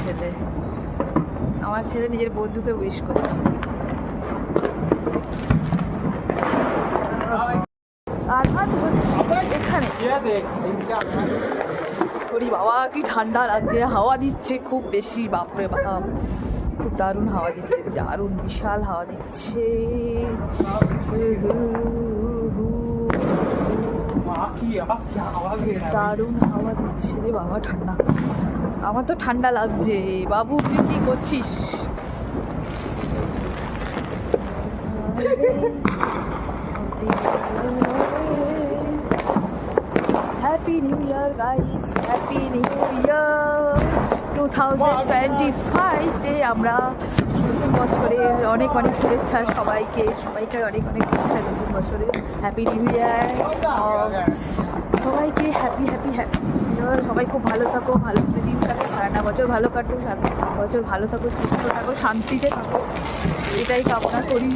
ছেলে, আমার ছেলে নিজের বন্ধুকে উইশ করছে। আর এখানে ওরে বাবা কি ঠান্ডা লাগছে, হাওয়া দিচ্ছে খুব বেশি, বাপরে বাপ খুব দারুণ হাওয়া দিচ্ছে, দারুণ বিশাল হাওয়া দিচ্ছে। দারুণ হাওয়া দিচ্ছে রে বাবা, ঠান্ডা। আমার তো ঠান্ডা লাগছে। বাবু তুই কি করছিস? Happy new year guys, happy new year 2025-এ আমরা নতুন বছরের অনেক অনেক শুভেচ্ছা সবাইকে, সবাইকে অনেক অনেক শুভেচ্ছা নতুন বছরে। হ্যাপি নিউ ইয়ার সবাইকে, হ্যাপি হ্যাপি হ্যাপি ইয়ার। সবাই খুব ভালো থাকো, ভালো করে দিন কাটো, সারাটা বছর ভালো কাটো, সারাটা বছর ভালো থাকো, সুস্থ থাকো, শান্তিতে থাকো, এটাই কামনা করি।